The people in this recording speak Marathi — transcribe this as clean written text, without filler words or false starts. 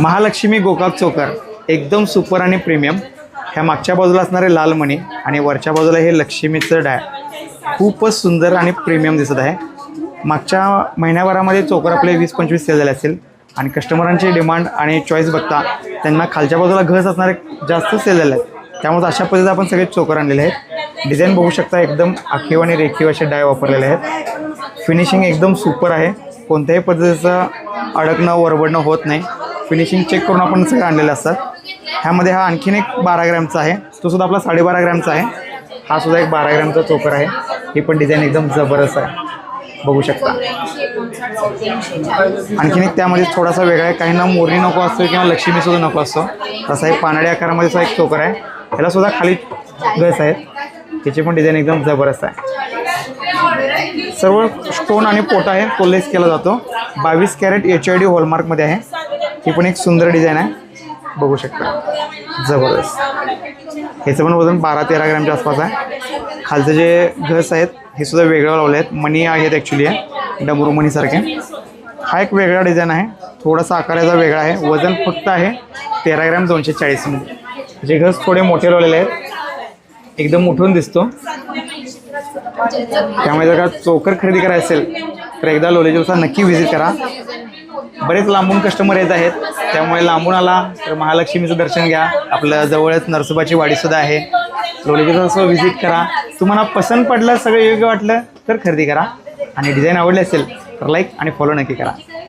महालक्ष्मी गोकाक चोकर एकदम सुपर आणि प्रीमियम. ह्या मागच्या बाजूला असणारे लाल मणी आणि वरच्या बाजूला हे लक्ष्मीचं डाय खूपच सुंदर आणि प्रीमियम दिसत आहे. मागच्या महिन्याभरामध्ये चोकर आपले 20-25 सेल झाले असेल आणि कस्टमरांची डिमांड आणि चॉईस बघता त्यांना खालच्या बाजूला घस असणारे जास्त सेल झाले आहेत. त्यामुळे अशा पद्धतीने आपण सगळे चोकर आणलेले आहेत. डिझाईन बघू शकता एकदम आखीव आणि रेखीव असे डाय वापरलेले आहेत. फिनिशिंग एकदम सुपर आहे. कोणत्याही पद्धतीचं अडकणं वरबडणं होत नाही. फिनिशिंग चेक करून आपण सगळे आणलेले असतात. ह्यामध्ये हा आणखीन एक 12 ग्रॅमचा आहे, तो सुद्धा आपला 12.5 ग्रॅमचा आहे. हा सुद्धा एक 12 ग्रॅमचा चोकर आहे. ही पण डिझाईन एकदम जबरदस्त आहे, बघू शकता. आणखीन एक त्यामध्ये थोडासा वेगळा आहे. काहींना मोरणी नको असतो किंवा लक्ष्मीसुद्धा नको असतो, तसा एक पानाडी आकारामध्येचा एक चोकर आहे. ह्याला सुद्धा खाली गस आहेत. त्याची पण डिझाईन एकदम जबरदस्त आहे. सर्व स्टोन आणि पोटा आहे तो लेस केला जातो. 22 कॅरेट HID हॉलमार्कमध्ये आहे. ही पण एक सुंदर डिझाईन आहे, बघू शकता, जबरदस्त. ह्याचं पण वजन 12-13 ग्रॅमच्या आसपास आहे. खालचे जे घस आहेत हे सुद्धा वेगळं लावले आहेत. मणी आहेत ॲक्च्युली आहे डमरू मणीसारखे. हा एक वेगळा डिझाईन आहे, थोडासा आकार याचा वेगळा आहे. वजन फक्त आहे 13 ग्रॅम 240 मध्ये. जे घस थोडे मोठे लावलेले आहेत, एकदम उठून दिसतो. त्यामुळे जर का चोकर खरेदी करायचं असेल तर एकदा लोलेजोसा नक्की व्हिजिट करा. बरेच लांबून कस्टमर येत आहेत, त्यामुळे लांबून आला तर महालक्ष्मीचं दर्शन घ्या. आपल्या जवळच नरसोबाची वाडीसुद्धा आहे. लोलेजोसा व्हिजिट करा. तुम्हाला पसंत पडलं, सगळं योग्य वाटलं तर खरेदी करा. आणि डिझाईन आवडली असेल तर लाईक आणि फॉलो नक्की करा.